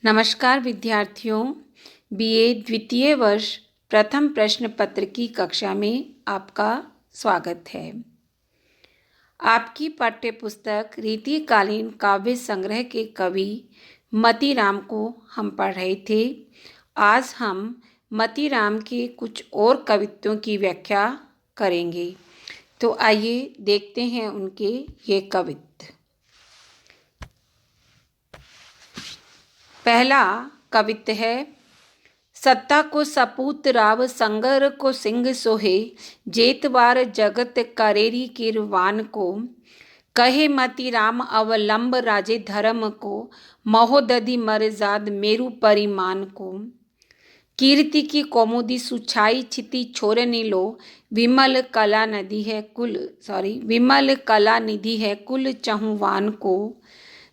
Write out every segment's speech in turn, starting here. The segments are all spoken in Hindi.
नमस्कार विद्यार्थियों, बीए द्वितीय वर्ष प्रथम प्रश्न पत्र की कक्षा में आपका स्वागत है। आपकी पाठ्यपुस्तक रीतिकालीन काव्य संग्रह के कवि मतीराम को हम पढ़ रहे थे। आज हम मतीराम के कुछ और कवित्वों की व्याख्या करेंगे। तो आइए देखते हैं उनके ये कवित्व। पहला कवित्व है, सत्ता को सपूत राव संगर को सिंह सोहे, जेतवार जगत करेरी किरवान को, कहे मतीराम अवलंब राजे धर्म को, महोदधि मरजाद मेरु परिमान को, कीर्ति की कौमुदी सुछाई छिति छोरने लो, विमल कला निधि है कुल चहुवान को,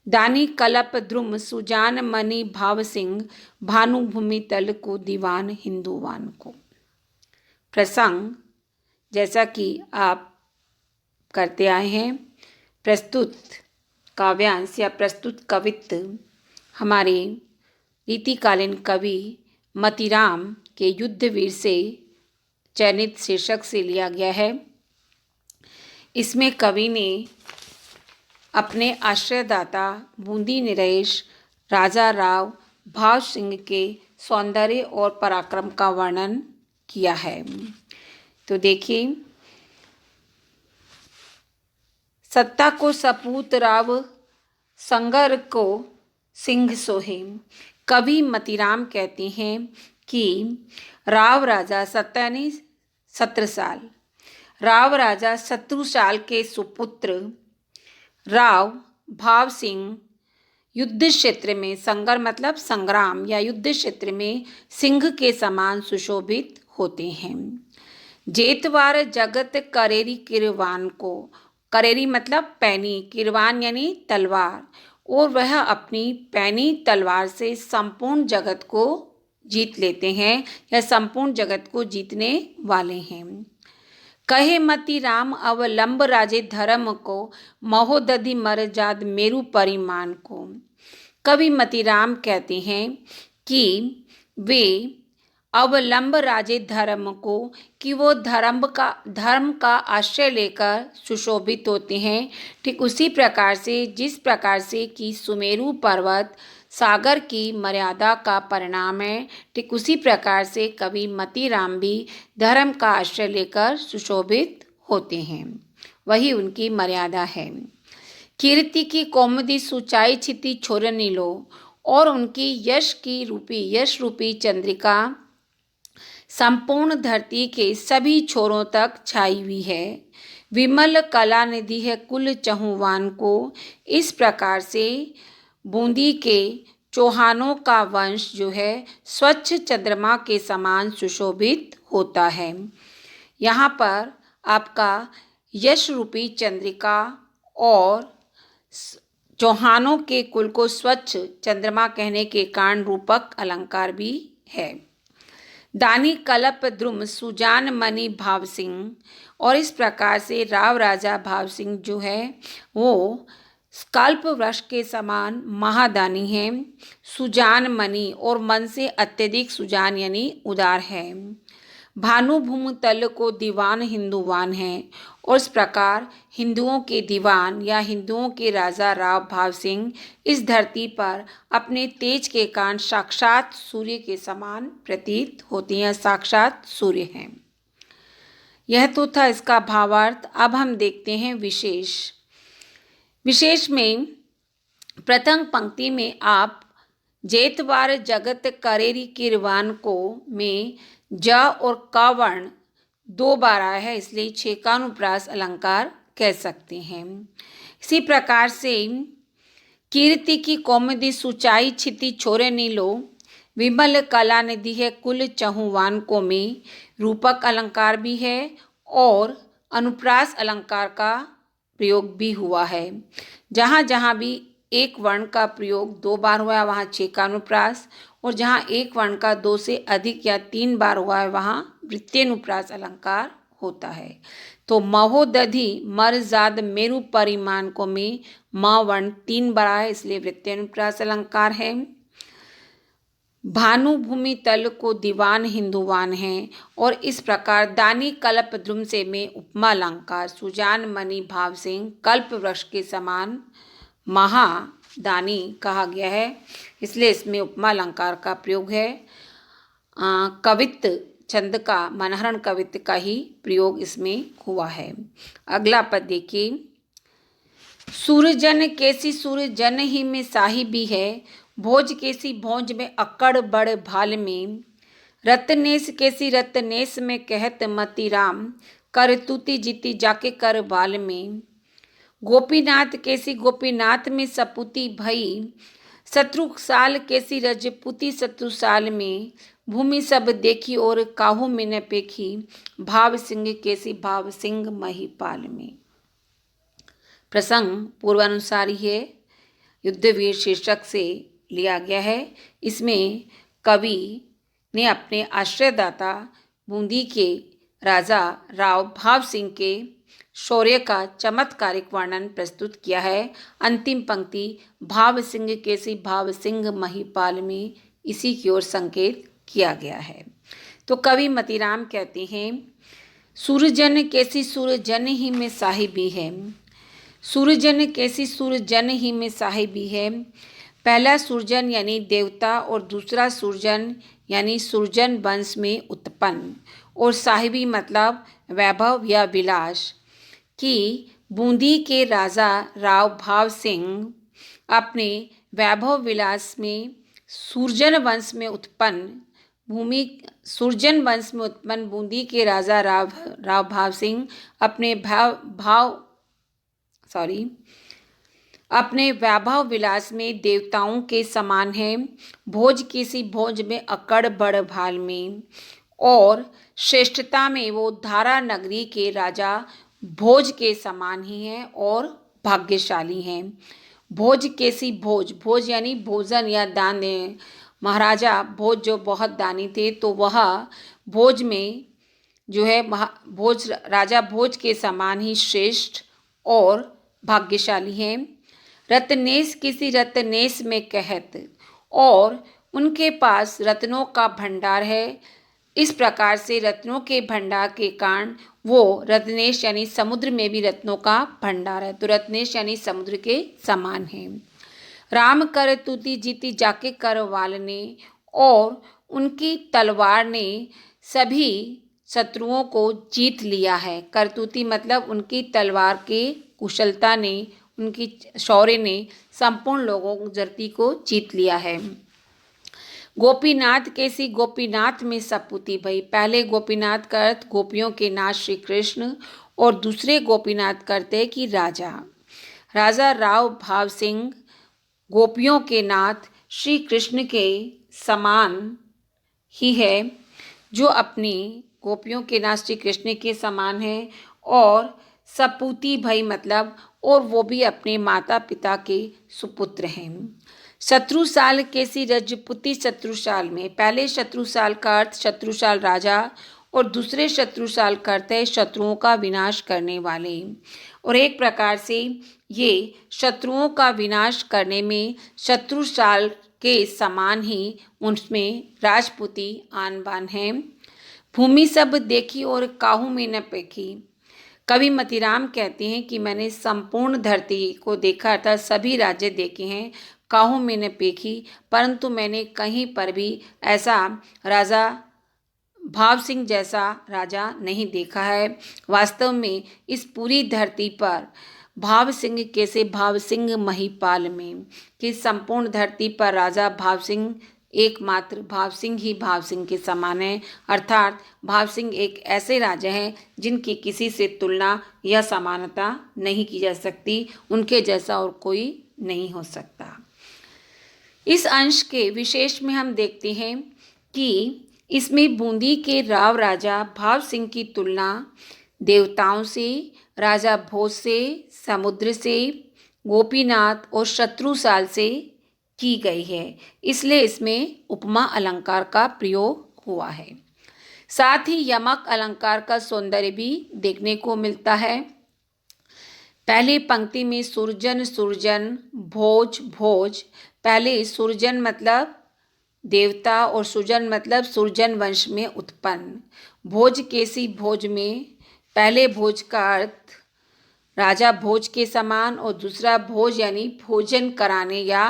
दानी कलप द्रुम सुजान मणि भाव सिंह, भानुभूमि तल को दीवान हिंदुवान को। प्रसंग जैसा कि आप करते आए हैं, प्रस्तुत काव्यांश या प्रस्तुत कवित्व हमारे रीतिकालीन कवि मतीराम के युद्धवीर से चयनित शीर्षक से लिया गया है। इसमें कवि ने अपने आश्रयदाता बूंदी नरेश राजा राव भाव सिंह के सौंदर्य और पराक्रम का वर्णन किया है। तो देखिए, सत्ता को सपूत राव संगर को सिंह सोहे। कवि मतीराम कहते हैं कि राव राजा सत्ता यानी 17 साल, राव राजा शत्रुशाल के सुपुत्र राव भाव सिंह युद्ध क्षेत्र में, संगर मतलब संग्राम या युद्ध क्षेत्र में सिंह के समान सुशोभित होते हैं। जेतवार जगत करेरी किरवान को, करेरी मतलब पैनी, किरवान यानी तलवार, और वह अपनी पैनी तलवार से संपूर्ण जगत को जीत लेते हैं या संपूर्ण जगत को जीतने वाले हैं। कहे मतीराम अवलंब राजे धर्म को, महोदधि मरजाद मेरु परिमान को। कवि मतीराम कहते हैं कि वे अवलंब राजे धर्म को, कि वो धर्म का आश्रय लेकर सुशोभित होते हैं। ठीक उसी प्रकार से जिस प्रकार से कि सुमेरु पर्वत सागर की मर्यादा का परिणाम है, ठीक उसी प्रकार से कवि मतीराम भी धर्म का आश्रय लेकर सुशोभित होते हैं। वही उनकी मर्यादा है। कीर्ति की कौमुदी सुचाई छिति छोरनी लो, और उनकी यश रूपी चंद्रिका संपूर्ण धरती के सभी छोरों तक छाई हुई है। विमल कला निधि है कुल चहुवान को। इस प्रकार से बूंदी के चौहानों का वंश जो है स्वच्छ चंद्रमा के समान सुशोभित होता है। यहाँ पर आपका यश रूपी चंद्रिका और चौहानों के कुल को स्वच्छ चंद्रमा कहने के कारण रूपक अलंकार भी है। दानी कलप द्रुम सुजान मणि भाव सिंह, और इस प्रकार से राव राजा भाव सिंह जो है वो कल्प वृक्ष के समान महादानी हैं, सुजान मणि और मन से अत्यधिक सुजान यानी उदार है। भानुभूमि तल को दीवान हिंदुवान है, और इस प्रकार हिंदुओं के दीवान या हिंदुओं के राजा राव भाव सिंह इस धरती पर अपने तेज के कारण साक्षात सूर्य के समान प्रतीत होते हैं, साक्षात सूर्य हैं। यह तो था इसका भावार्थ। अब हम देखते हैं विशेष में प्रथम पंक्ति में आप जेतवार जगत करेरी किरवान को में ज और क वर्ण 2 बार आया है, इसलिए छेकानुप्रास अलंकार कह सकते हैं। इसी प्रकार से कीर्ति की कौमुदी सुचाई छिति छोरे नीलो, विमल कला निधि है कुल चहुवान को में रूपक अलंकार भी है और अनुप्रास अलंकार का प्रयोग भी हुआ है। जहाँ जहाँ भी एक वर्ण का प्रयोग 2 बार हुआ है वहाँ छेकानुप्रास, और जहाँ एक वर्ण का 2 से अधिक या 3 बार हुआ है वहाँ वृत्त्यनुप्रास अलंकार होता है। तो महोदधि मरजाद मेरु परिमान को में म वर्ण 3 बार है, इसलिए वृत्त्यनुप्रास अलंकार है। भानुभूमि तल को दीवान हिंदुवान हैं। और इस प्रकार दानी कल्प द्रुम से में उपमा अलंकार सुजान मणि भाव सिंह कल्प वृक्ष के समान महादानी कहा गया है, इसलिए इसमें उपमा अलंकार का प्रयोग है। कवित्व छंद का मनहरण कवित्व का ही प्रयोग इसमें हुआ है। अगला पद देखिए, सूरजन कैसी सूरजन ही में साहिबी है, भोज कैसी भोज में अकड़ बड़ भाल में, रत्नेश कैसी रत्नेश में कहत मती राम, कर तूती जीती जाके कर बाल में, गोपीनाथ कैसी गोपीनाथ में सपूती भई, शत्रु साल कैसी रजपूती शत्रु साल में, भूमि सब देखी और काहू में न पेखी, भाव सिंह कैसी भाव सिंह महिपाल में। प्रसंग पूर्वानुसारी है, युद्धवीर शीर्षक से लिया गया है। इसमें कवि ने अपने आश्रयदाता बूंदी के राजा राव भाव सिंह के शौर्य का चमत्कारिक वर्णन प्रस्तुत किया है। अंतिम पंक्ति भाव सिंह कैसी भाव सिंह महिपाल में इसी की ओर संकेत किया गया है। तो कवि मतीराम कहते हैं, सूरजन कैसी सूरजन ही में साहिबी है, सूरजन कैसी सूरजन ही में साहिबी है। पहला सूरजन यानी देवता और दूसरा सूरजन यानी सूरजन वंश में उत्पन्न, और साहिबी मतलब वैभव या विलास। कि बूंदी के राजा राव भाव सिंह अपने वैभव विलास में सूरजन वंश में उत्पन्न बूंदी के राजा राव भाव सिंह अपने वैभव विलास में देवताओं के समान है। भोज किसी भोज में अकड़ बड़ भाल में, और श्रेष्ठता में वो धारा नगरी के राजा भोज के समान ही हैं और भाग्यशाली हैं। भोज कैसी भोज यानी भोजन या दान दें। महाराजा भोज जो बहुत दानी थे, तो वह भोज में जो है राजा भोज के समान ही श्रेष्ठ और भाग्यशाली हैं। रत्नेश किसी रत्नेश में कहत, और उनके पास रत्नों का भंडार है। इस प्रकार से रत्नों के भंडार के कारण वो रत्नेश यानी समुद्र में भी रत्नों का भंडार है, तो रत्नेश यानी समुद्र के समान है। राम कर तूती जीती जाके कर वाल ने, और उनकी तलवार ने सभी शत्रुओं को जीत लिया है। करतूती मतलब उनकी तलवार के कुशलता ने, उनकी शौर्य ने संपूर्ण लोगों धरती को जीत लिया है। गोपीनाथ कैसी गोपीनाथ में सपूती भई। पहले गोपीनाथ का अर्थ गोपियों के नाथ श्री कृष्ण, और दूसरे गोपीनाथ करते कि राजा राव भाव सिंह गोपियों के नाथ श्री कृष्ण के समान ही है, जो अपनी गोपियों के नाथ श्री कृष्ण के समान है। और सपूती भई मतलब, और वो भी अपने माता पिता के सुपुत्र हैं। शत्रुसाल कैसी रजपूती शत्रुसाल में। पहले शत्रुसाल का अर्थ शत्रुसाल राजा, और दूसरे शत्रुसाल का अर्थ है शत्रुओं का विनाश करने वाले। और एक प्रकार से ये शत्रुओं का विनाश करने में शत्रुसाल के समान ही उनमें राजपूती आन बान है। भूमि सब देखी और काहू में न पेखी। कवि मतीराम कहते हैं कि मैंने संपूर्ण धरती को देखा, अर्थात सभी राज्य देखे हैं, काहू में न पेखी, परंतु मैंने कहीं पर भी ऐसा राजा भाव सिंह जैसा राजा नहीं देखा है। वास्तव में इस पूरी धरती पर भाव सिंह कैसे भाव सिंह महिपाल में, कि संपूर्ण धरती पर राजा भाव सिंह एकमात्र भाव सिंह ही भाव सिंह के समान है। अर्थात भाव सिंह एक ऐसे राजा हैं जिनकी किसी से तुलना या समानता नहीं की जा सकती, उनके जैसा और कोई नहीं हो सकता। इस अंश के विशेष में हम देखते हैं कि इसमें बूंदी के राव राजा भाव सिंह की तुलना देवताओं से, राजा भोज से, समुद्र से, गोपीनाथ और शत्रुसाल से की गई है, इसलिए इसमें उपमा अलंकार का प्रयोग हुआ है। साथ ही यमक अलंकार का सौंदर्य भी देखने को मिलता है। पहली पंक्ति में सुरजन सुरजन, भोज भोज। पहले सुरजन मतलब देवता, और सुजन मतलब सुरजन वंश में उत्पन्न। भोज केसी भोज में पहले भोज का अर्थ राजा भोज के समान और दूसरा भोज यानी भोजन कराने या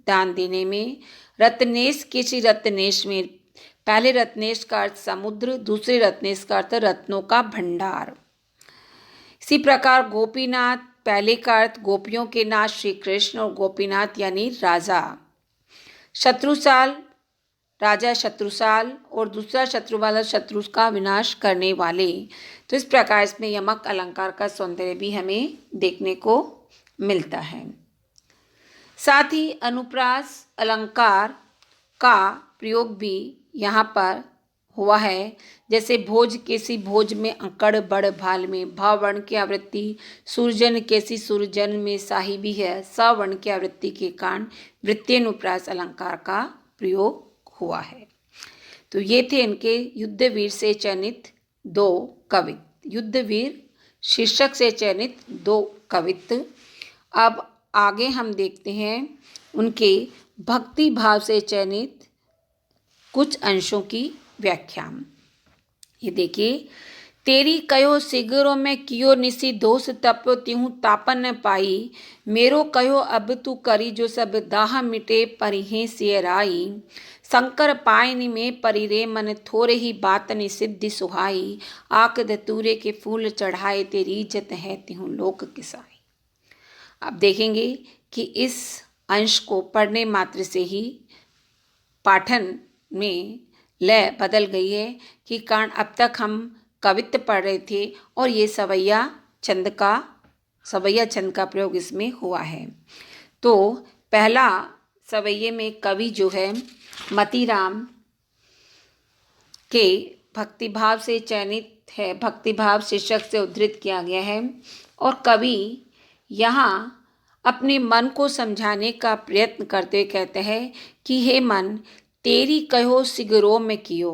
दान देने में। रत्नेश केसी रत्नेश में पहले रत्नेश का अर्थ समुद्र, दूसरे रत्नेश का अर्थ रत्नों का भंडार। इसी प्रकार गोपीनाथ पहले का अर्थ गोपियों के नाथ श्री कृष्ण और गोपीनाथ यानी राजा। शत्रुसाल राजा शत्रुसाल और दूसरा शत्रु वाला शत्रु का विनाश करने वाले। तो इस प्रकार इसमें यमक अलंकार का सौंदर्य भी हमें देखने को मिलता है। साथ ही अनुप्रास अलंकार का प्रयोग भी यहाँ पर हुआ है। जैसे भोज केसी भोज में अंकड़ बड़ भाल में, भा वर्ण की आवृत्ति, सुरजन केसी सुरजन में साहिबी है, स वर्ण की आवृत्ति के कारण वृत्त्यनुप्रास अलंकार का प्रयोग हुआ है। तो ये थे इनके युद्धवीर से चयनित 2 कवित्त, युद्धवीर शीर्षक से चयनित 2 कवित्त। अब आगे हम देखते हैं उनके भक्ति भाव से चयनित कुछ अंशों की व्याख्या। ये देखिए, तेरी कहो सिगरों में कियो निसी दोष तपो तिहूँ तापन न पाई, मेरो कहो अब तू करी जो सब दाह मिटे परिहें सियराई, शंकर पायनि में परिरे मन थोरे ही बातनि सिद्धि सुहाई, आक धतूरे के फूल चढ़ाए तेरी इज्जत है तिहूँ लोक किसाई। अब देखेंगे कि इस अंश को पढ़ने मात्र से ही पाठन में लय बदल गई है कि कारण अब तक हम कवित्त पढ़ रहे थे और ये सवैया छंद का प्रयोग इसमें हुआ है। तो पहला सवैये में कवि जो है मतीराम के भक्तिभाव से चयनित है, भक्तिभाव शीर्षक से उद्धृत किया गया है। और कवि यहाँ अपने मन को समझाने का प्रयत्न करते हुए कहते हैं कि हे मन तेरी कहो सिगरों में कियो,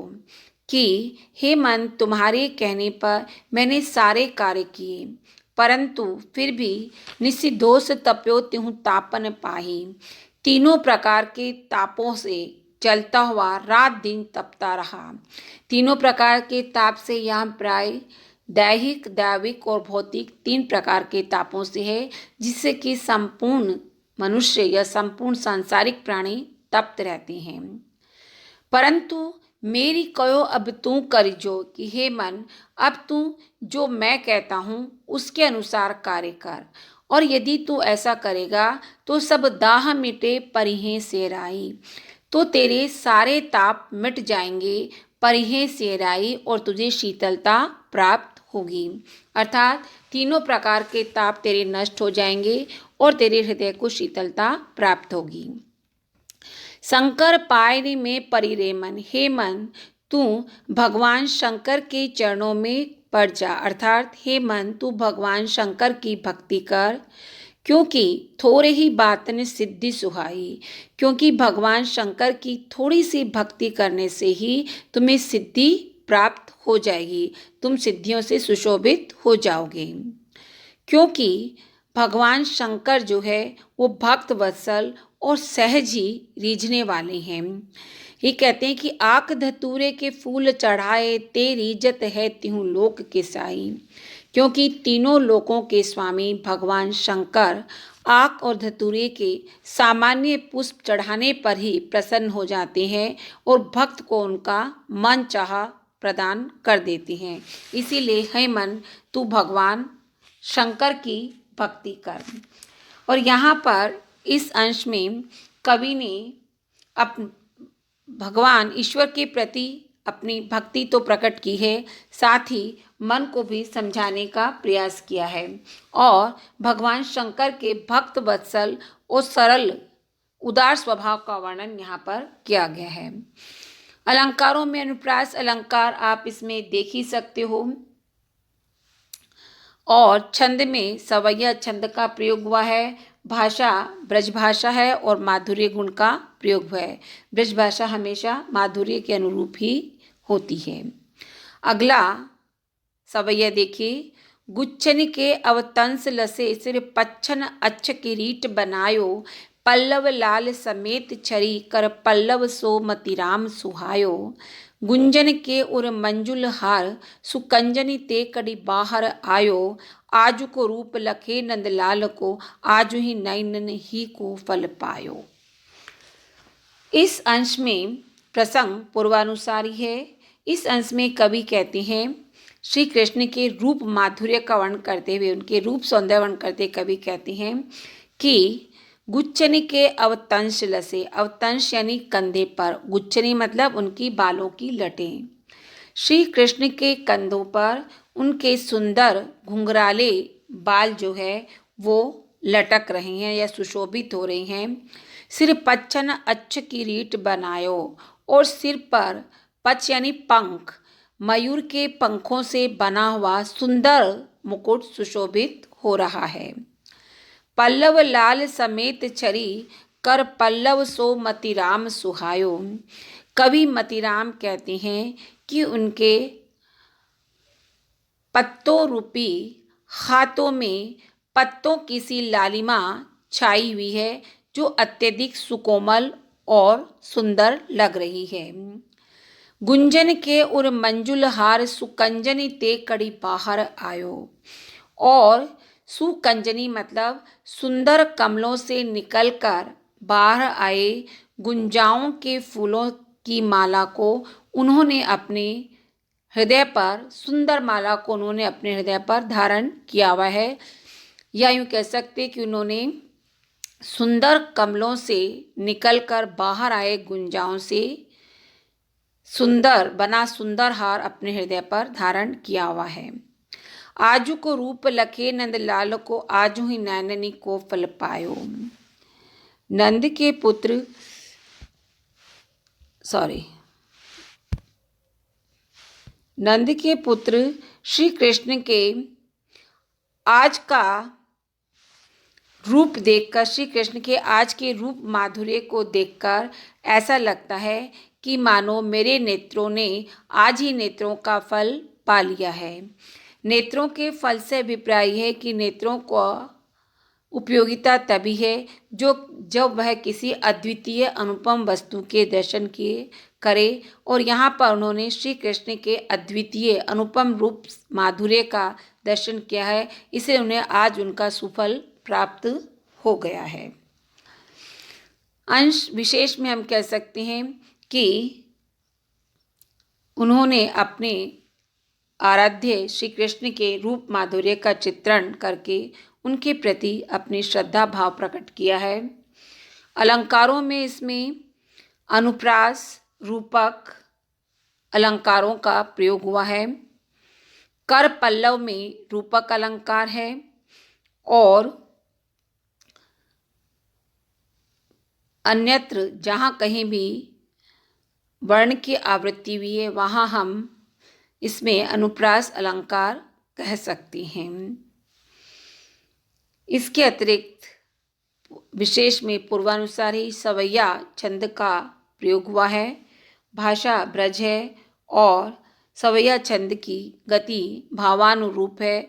कि हे मन तुम्हारे कहने पर मैंने सारे कार्य किए, परंतु फिर भी निस्सिदोष तप्यो तिहूँ तापन पाही, तीनों प्रकार के तापों से जलता हुआ रात दिन तपता रहा। तीनों प्रकार के ताप से यहाँ प्राय दैहिक, दैविक और भौतिक 3 प्रकार के तापों से है, जिससे कि संपूर्ण मनुष्य या संपूर्ण सांसारिक प्राणी तप्त रहते हैं। परंतु मेरी कहो अब तू कर जो, कि हे मन अब तू जो मैं कहता हूँ उसके अनुसार कार्य कर, और यदि तू ऐसा करेगा तो सब दाह मिटे परिहें सेराई, तो तेरे सारे ताप मिट जाएंगे परिहें सेराई, और तुझे शीतलता प्राप्त होगी। अर्थात तीनों प्रकार के ताप तेरे नष्ट हो जाएंगे और तेरे हृदय को शीतलता प्राप्त होगी। शंकर पायनि में परिरे मन, हे मन तू भगवान शंकर के चरणों में पड़ जा, अर्थात हे मन तू भगवान शंकर की भक्ति कर, क्योंकि थोड़े ही बात ने सिद्धि सुहाई, क्योंकि भगवान शंकर की थोड़ी सी भक्ति करने से ही तुम्हें सिद्धि प्राप्त हो जाएगी, तुम सिद्धियों से सुशोभित हो जाओगे। क्योंकि भगवान शंकर जो है वो भक्त वत्सल और सहज ही रीझने वाले हैं। ये कहते हैं कि आक धतूरे के फूल चढ़ाए तेरी इज्जत है तिहूँ लोक के साई, क्योंकि तीनों लोकों के स्वामी भगवान शंकर आक और धतूरे के सामान्य पुष्प चढ़ाने पर ही प्रसन्न हो जाते हैं और भक्त को उनका मन चाहा प्रदान कर देते हैं। इसीलिए हे मन तू भगवान शंकर की भक्ति कर। और यहाँ पर इस अंश में कवि ने भगवान ईश्वर के प्रति अपनी भक्ति तो प्रकट की है, साथ ही मन को भी समझाने का प्रयास किया है और भगवान शंकर के भक्त वत्सल और सरल उदार स्वभाव का वर्णन यहाँ पर किया गया है। अलंकारों में अनुप्रास अलंकार आप इसमें देख ही सकते हो, और छंद में सवैया छंद का प्रयोग हुआ है। भाषा ब्रज भाषा है और माधुर्य गुण का प्रयोग हुआ है। ब्रज भाषा हमेशा माधुर्य के अनुरूप ही होती है। अगला सवैया देखिए, गुच्छन के अवतंस लसे सिर पच्छन अच्छ किरीट बनायो, पल्लव लाल समेत छरी कर पल्लव सो मतिराम सुहायो। गुंजन के उर मंजुल हार सुकंजनी ते कड़ी बाहर आयो। आजु को रूप लखे नंदलाल को आजु ही नैनन ही को फल पायो। इस अंश में प्रसंग पूर्वानुसारी है। इस अंश में कवि कहते हैं, श्री कृष्ण के रूप माधुर्य का वर्णन करते हुए, उनके रूप सौंदर्य वर्णन करते कवि कहते हैं कि गुच्चनी के अवतंश लसे, अवतंश यानी कंधे पर, गुच्चनी मतलब उनकी बालों की लटें। श्री कृष्ण के कंधों पर उनके सुंदर घुंघराले बाल जो है वो लटक रहे हैं या सुशोभित हो रहे हैं। सिर पच्छन अच्छ किरीट बनायो, और सिर पर पच्छ यानी पंख, मयूर के पंखों से बना हुआ सुंदर मुकुट सुशोभित हो रहा है। पल्लव लाल समेत छरी कर पल्लव सो मतिराम सुहायो। कवि मतिराम कहते हैं कि उनके पत्तों रूपी हाथों में पत्तों की सी लालिमा छाई हुई है, जो अत्यधिक सुकोमल और सुंदर लग रही है। गुंजन के उर मंजुल हार सुकंजनी ते कड़ी बाहर आयो, और सुकंजनी मतलब सुंदर कमलों से निकलकर बाहर आए गुंजाओं के फूलों की माला को उन्होंने अपने हृदय पर, सुंदर माला को उन्होंने अपने हृदय पर धारण किया हुआ है। या यूँ कह सकते कि उन्होंने सुंदर कमलों से निकलकर बाहर आए गुंजाओं से सुंदर हार अपने हृदय पर धारण किया हुआ है। आजू को रूप लखे नंदलाल को आजू ही नैननी को फल पायो। नंद के पुत्र श्री कृष्ण के आज का रूप देखकर, श्री कृष्ण के आज के रूप माधुर्य को देखकर ऐसा लगता है कि मानो मेरे नेत्रों ने आज ही नेत्रों का फल पा लिया है। नेत्रों के फल से अभिप्राय है कि नेत्रों को उपयोगिता तभी है जब वह किसी अद्वितीय अनुपम वस्तु के दर्शन करे, और यहाँ पर उन्होंने श्री कृष्ण के अद्वितीय अनुपम रूप माधुर्य का दर्शन किया है, इसे उन्हें आज उनका सुफल प्राप्त हो गया है। अंश विशेष में हम कह सकते हैं कि उन्होंने अपने आराध्य श्री कृष्ण के रूप माधुर्य का चित्रण करके उनके प्रति अपनी श्रद्धा भाव प्रकट किया है। अलंकारों में इसमें अनुप्रास रूपक अलंकारों का प्रयोग हुआ है। कर पल्लव में रूपक अलंकार है, और अन्यत्र जहाँ कहीं भी वर्ण की आवृत्ति हुई है वहाँ हम इसमें अनुप्रास अलंकार कह सकते हैं। इसके अतिरिक्त विशेष में पूर्वानुसारी सवैया छंद का प्रयोग हुआ है। भाषा ब्रज है और सवैया छंद की गति भावानुरूप है